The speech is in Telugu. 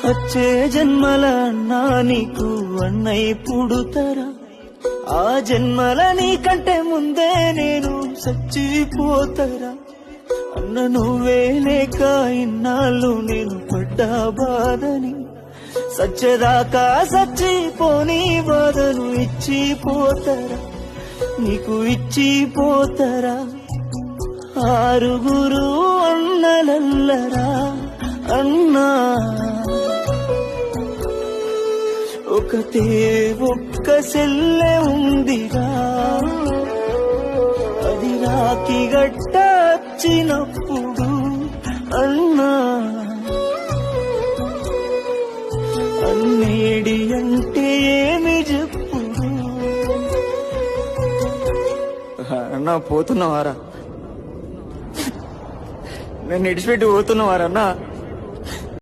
వచ్చే జన్మల అన్నా నీకు అన్నయ్య పుడుతరా, ఆ జన్మల నీకంటే ముందే నేను చచ్చిపోతరా. అన్న నువ్వే లేక ఇన్నాళ్ళు నేను పడ్డా బాధని, సచ్చేదాకా సచ్చిపోని బాధను ఇచ్చిపోతరా, నీకు ఇచ్చిపోతరా. ఆరుగురు అన్నలల్లరా అన్నా, ఒకటే ఒక్క సెల్లె ఉందిరా, అది రాకి గట్ట వచ్చినప్పుడు అన్నా. అన్నేడి అంటే ఏమి చెప్పుడు. అన్నా పోతున్నావారా, నన్ను ఇడిచిపెట్టి పోతున్నావారన్నా?